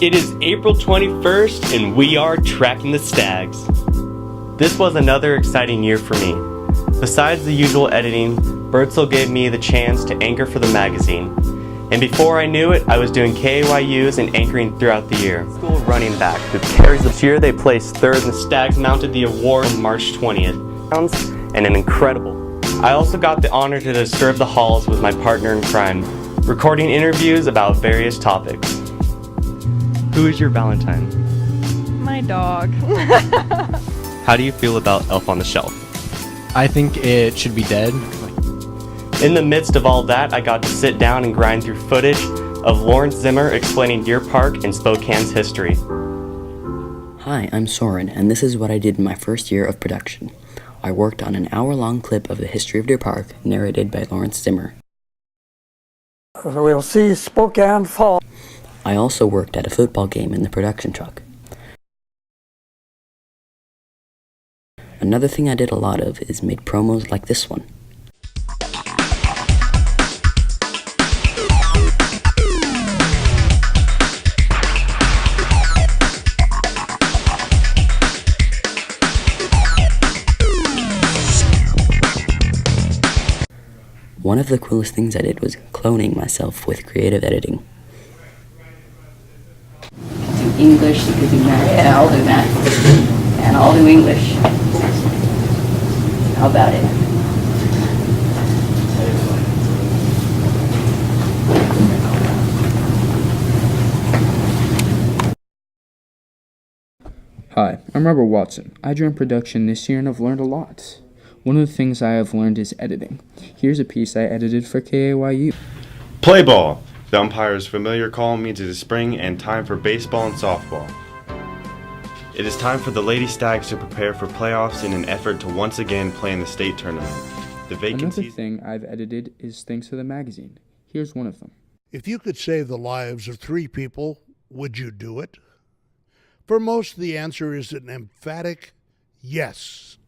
It is April 21st and we are tracking the Stags. This was another exciting year for me. Besides the usual editing, Birdsell gave me the chance to anchor for the magazine. And before I knew it, I was doing KAYUs and anchoring throughout the year. School running back who carries this year they placed third and the Stags mounted the award on March 20th. And an incredible. I also got the honor to disturb the halls with my partner in crime, recording interviews about various topics. Who is your Valentine? My dog. How do you feel about Elf on the Shelf? I think it should be dead. In the midst of all that, I got to sit down and grind through footage of Lawrence Zimmer explaining Deer Park and Spokane's history. Hi, I'm Soren, and this is what I did in my first year of production. I worked on an hour-long clip of the history of Deer Park, narrated by Lawrence Zimmer. We'll see Spokane fall. I also worked at a football game in the production truck. Another thing I did a lot of is make promos like this one. One of the coolest things I did was cloning myself with creative editing. Do English, you could do math. Yeah, I'll do math. And I'll do English. How about it? Hi, I'm Robert Watson. I joined production this year and I've learned a lot. One of the things I have learned is editing. Here's a piece I edited for KAYU. Play ball! The umpire's familiar call means it is spring and time for baseball and softball. It is time for the Lady Stags to prepare for playoffs in an effort to once again play in the state tournament. The vacancies... Another thing I've edited is thanks to the magazine. Here's one of them. If you could save the lives of 3 people, would you do it? For most, the answer is an emphatic yes.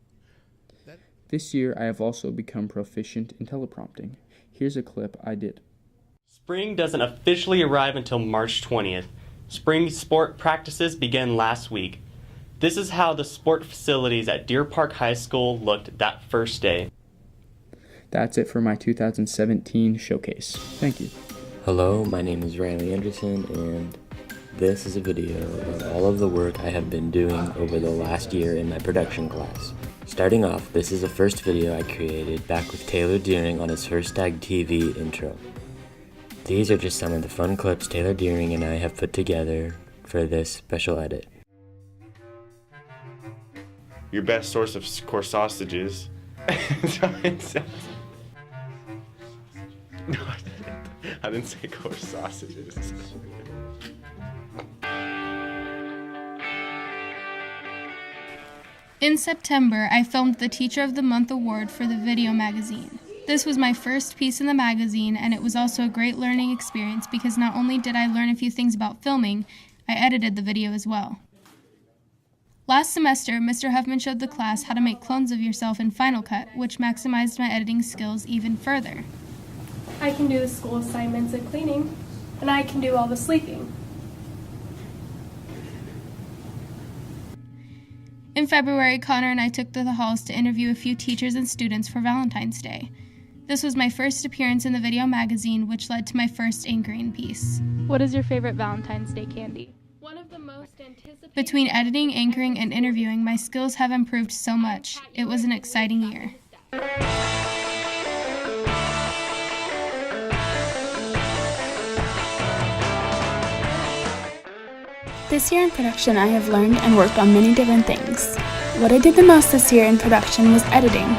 This year, I have also become proficient in teleprompting. Here's a clip I did. Spring doesn't officially arrive until March 20th. Spring sport practices began last week. This is how the sport facilities at Deer Park High School looked that first day. That's it for my 2017 showcase. Thank you. Hello, my name is Riley Anderson, and this is a video of all of the work I have been doing over the last year in my production class. Starting off, this is the first video I created back with Taylor Deering on his first Stag TV intro. These are just some of the fun clips Taylor Deering and I have put together for this special edit. Your best source of course sausages. No, I didn't say course sausages. In September, I filmed the Teacher of the Month award for the video magazine. This was my first piece in the magazine, and it was also a great learning experience because not only did I learn a few things about filming, I edited the video as well. Last semester, Mr. Huffman showed the class how to make clones of yourself in Final Cut, which maximized my editing skills even further. I can do the school assignments and cleaning, and I can do all the sleeping. In February, Connor and I took to the halls to interview a few teachers and students for Valentine's Day. This was my first appearance in the video magazine, which led to my first anchoring piece. What is your favorite Valentine's Day candy? One of the most anticipated... Between editing, anchoring, and interviewing, my skills have improved so much. It was an exciting year. This year in production, I have learned and worked on many different things. What I did the most this year in production was editing.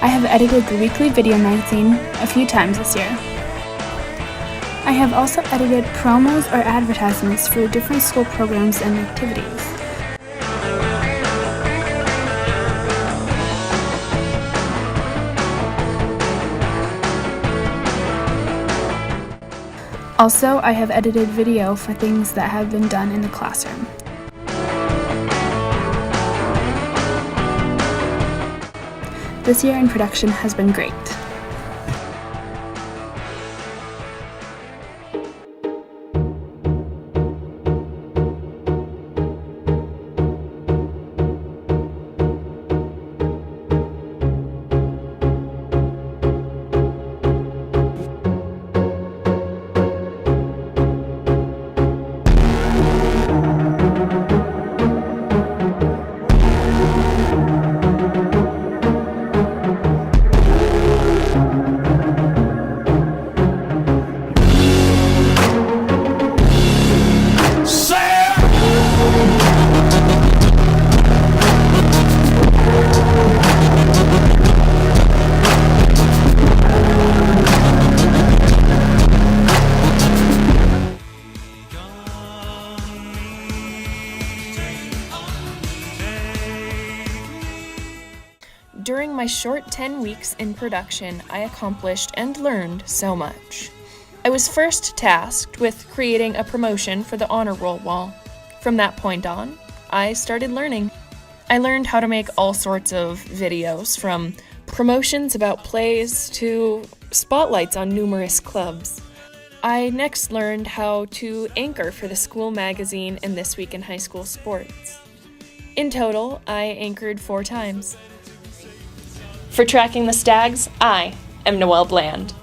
I have edited the weekly video magazine a few times this year. I have also edited promos or advertisements for different school programs and activities. Also, I have edited video for things that have been done in the classroom. This year in production has been great. my short 10 weeks in production, I accomplished and learned so much. I was first tasked with creating a promotion for the honor roll wall. From that point on, I started learning. I learned how to make all sorts of videos, from promotions about plays to spotlights on numerous clubs. I next learned how to anchor for the school magazine and This Week in High School Sports. In total, I anchored 4 times. For Tracking the Stags, I am Noelle Bland.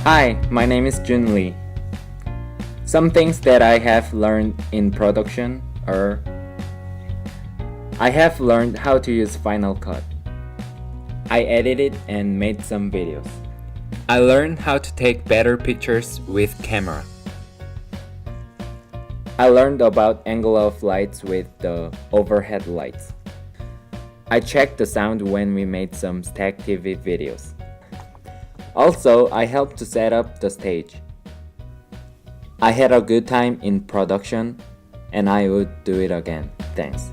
Hi, my name is Jun Lee. Some things that I have learned in production are: I have learned how to use Final Cut. I edited and made some videos. I learned how to take better pictures with camera. I learned about angle of lights with the overhead lights. I checked the sound when we made some Stag TV videos. Also, I helped to set up the stage. I had a good time in production, and I would do it again. Thanks.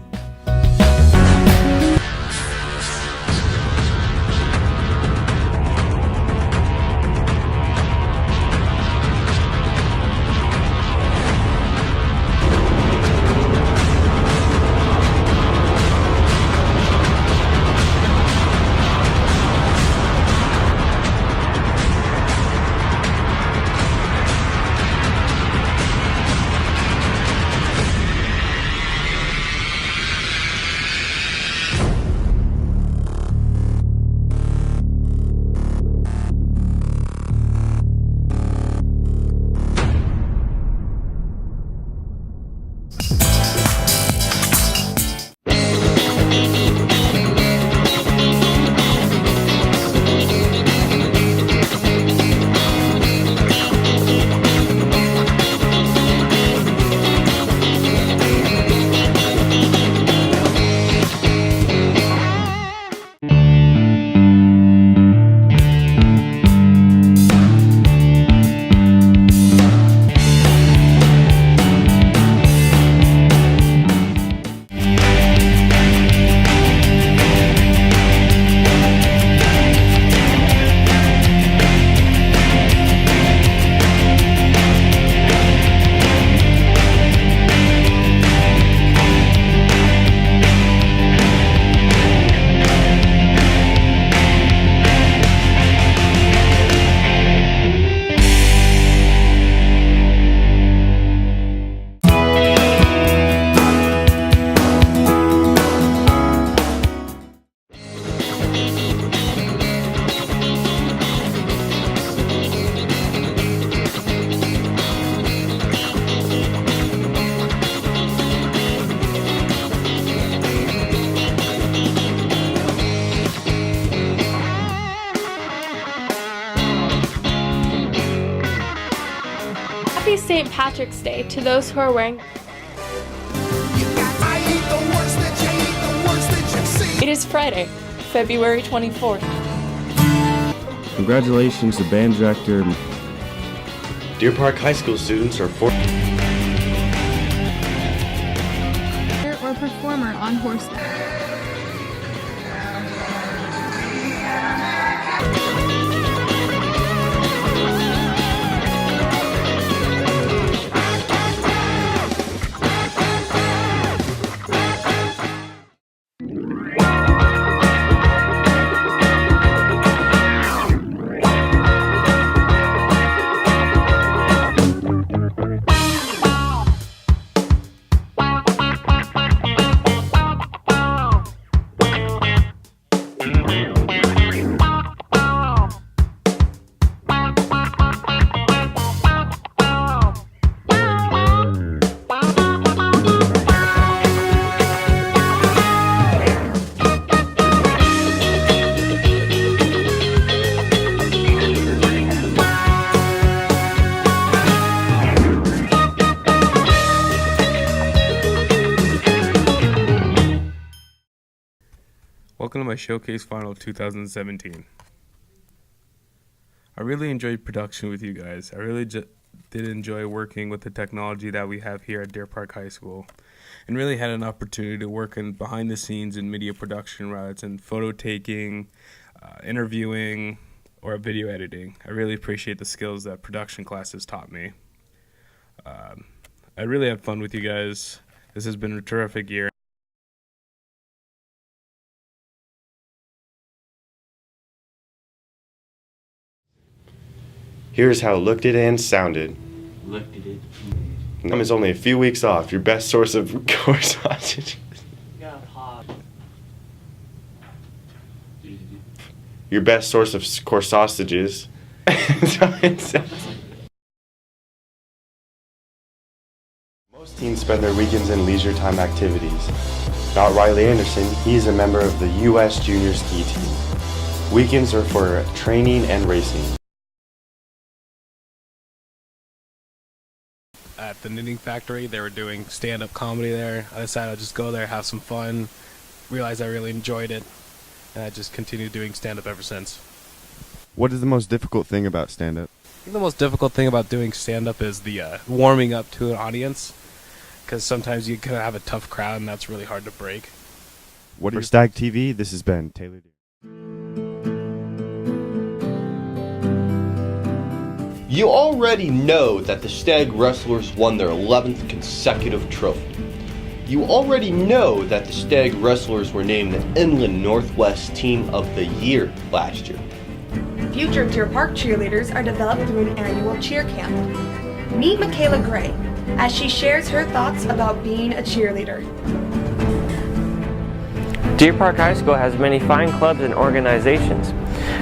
Happy St. Patrick's Day to those who are wearing. It is Friday, February 24th. Congratulations to band director. Deer Park High School students are Or performer on horseback. Welcome to my Showcase Final of 2017. I really enjoyed production with you guys. did enjoy working with the technology that we have here at Deer Park High School, and really had an opportunity to work in behind the scenes in media production, whether it's in photo taking, interviewing, or video editing. I really appreciate the skills that production classes taught me. I really had fun with you guys. This has been a terrific year. Here's how it looked it and sounded. Looked at it. Mom is only a few weeks off, your best source of core sausages. Your best source of core sausages. Most teens spend their weekends in leisure time activities. Not Riley Anderson, he's a member of the U.S. Junior Ski Team. Weekends are for training and racing. At the Knitting Factory, they were doing stand-up comedy there. I decided I'd just go there, have some fun, realized I really enjoyed it, and I just continued doing stand-up ever since. What is the most difficult thing about stand-up? I think the most difficult thing about doing stand-up is the warming up to an audience, because sometimes you can have a tough crowd, and that's really hard to break. For Stag TV, this has been Taylor Deere. You already know that the Stag Wrestlers won their 11th consecutive trophy. You already know that the Stag Wrestlers were named the Inland Northwest Team of the Year last year. Future Deer Park cheerleaders are developed through an annual cheer camp. Meet Michaela Gray as she shares her thoughts about being a cheerleader. Deer Park High School has many fine clubs and organizations.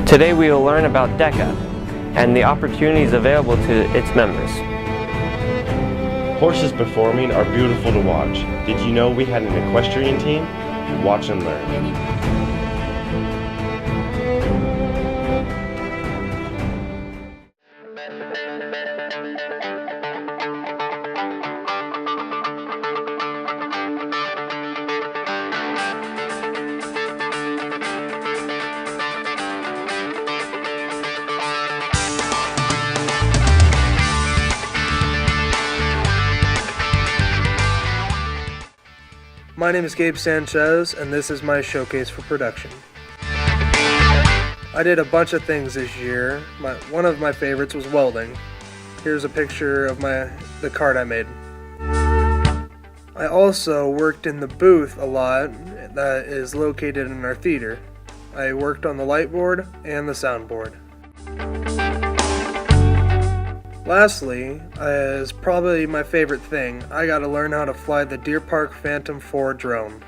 Today we will learn about DECA and the opportunities available to its members. Horses performing are beautiful to watch. Did you know we had an equestrian team? Watch and learn. My name is Gabe Sanchez, and this is my showcase for production. I did a bunch of things this year. One of my favorites was welding. Here's a picture of the card I made. I also worked in the booth a lot that is located in our theater. I worked on the light board and the soundboard. Lastly, as probably my favorite thing, I got to learn how to fly the Deer Park Phantom 4 drone.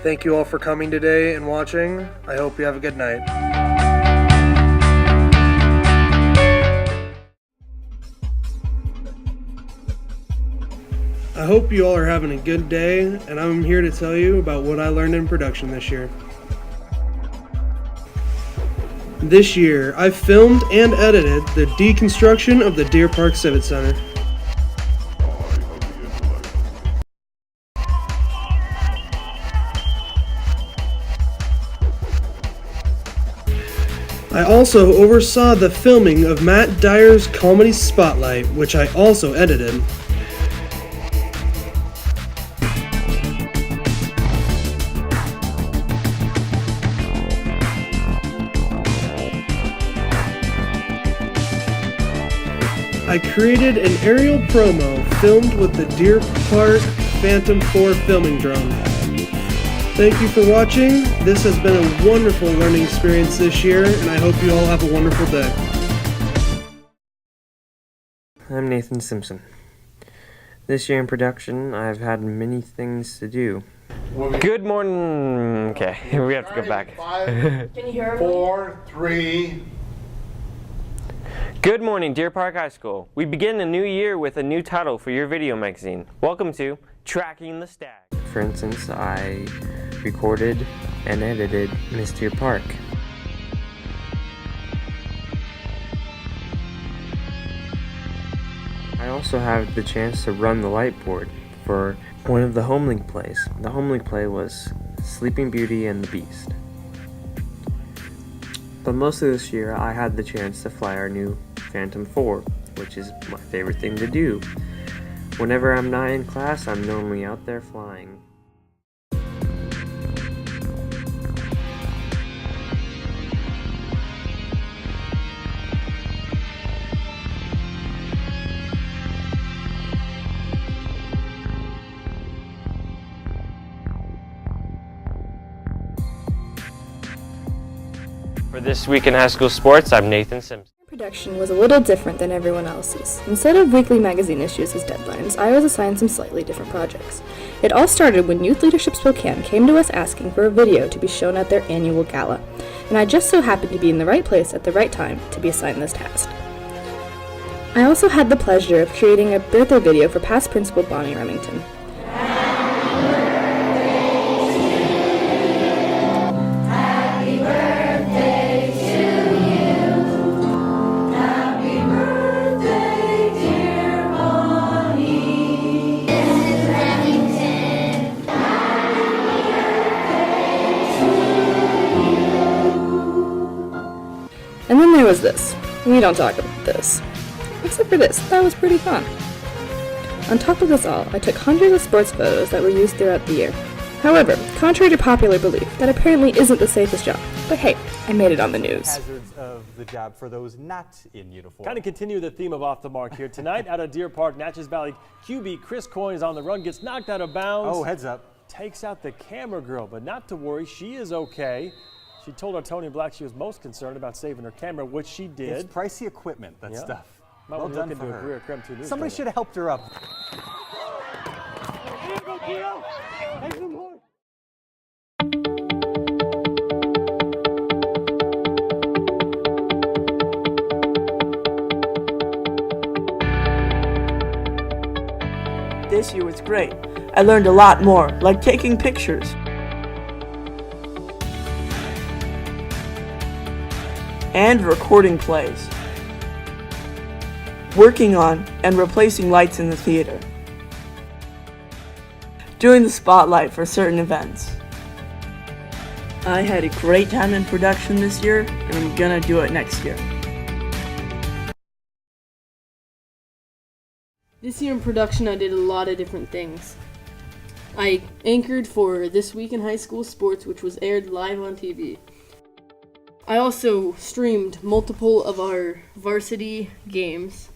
Thank you all for coming today and watching. I hope you have a good night. I hope you all are having a good day, and I'm here to tell you about what I learned in production this year. This year, I filmed and edited the deconstruction of the Deer Park Civic Center. I also oversaw the filming of Matt Dyer's Comedy Spotlight, which I also edited. I created an aerial promo filmed with the Deer Park Phantom 4 filming drone. Thank you for watching. This has been a wonderful learning experience this year, and I hope you all have a wonderful day. I'm Nathan Simpson. This year in production, I've had many things to do. Good morning. Okay, we have to go back. 5, 4, 3. Good morning, Deer Park High School. We begin a new year with a new title for your video magazine. Welcome to Tracking the Stag. For instance, I recorded and edited Miss Deer Park. I also had the chance to run the light board for one of the Homelink plays. The Homelink play was Sleeping Beauty and the Beast. But mostly this year, I had the chance to fly our new Phantom 4, which is my favorite thing to do. Whenever I'm not in class, I'm normally out there flying. For This Week in High School Sports, I'm Nathan Simpson. Production was a little different than everyone else's. Instead of weekly magazine issues as deadlines, I was assigned some slightly different projects. It all started when Youth Leadership Spokane came to us asking for a video to be shown at their annual gala, and I just so happened to be in the right place at the right time to be assigned this task. I also had the pleasure of creating a birthday video for past principal Bonnie Remington. And then there was this. We don't talk about this. Except for this, that was pretty fun. On top of this all, I took hundreds of sports photos that were used throughout the year. However, contrary to popular belief, that apparently isn't the safest job. But hey, I made it on the news. Hazards of the job for those not in uniform. Kind of continue the theme of Off the Mark here. Tonight out of Deer Park, Natchez Valley QB Chris Coyne is on the run, gets knocked out of bounds. Oh, heads up. Takes out the camera girl, but not to worry, she is okay. She told our Tony Black she was most concerned about saving her camera, which she did. It's pricey equipment, that stuff. Might well want to done look for into a her. career Creme 2 News. Somebody should have helped her up. This year was great. I learned a lot more, like taking pictures. And recording plays. Working on and replacing lights in the theater. Doing the spotlight for certain events. I had a great time in production this year, and I'm gonna do it next year. This year in production, I did a lot of different things. I anchored for This Week in High School Sports, which was aired live on TV. I also streamed multiple of our varsity games.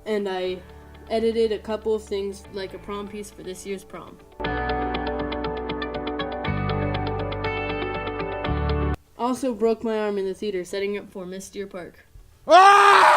And I edited a couple of things like a prom piece for this year's prom. Also broke my arm in the theater setting up for Miss Deer Park. Ah!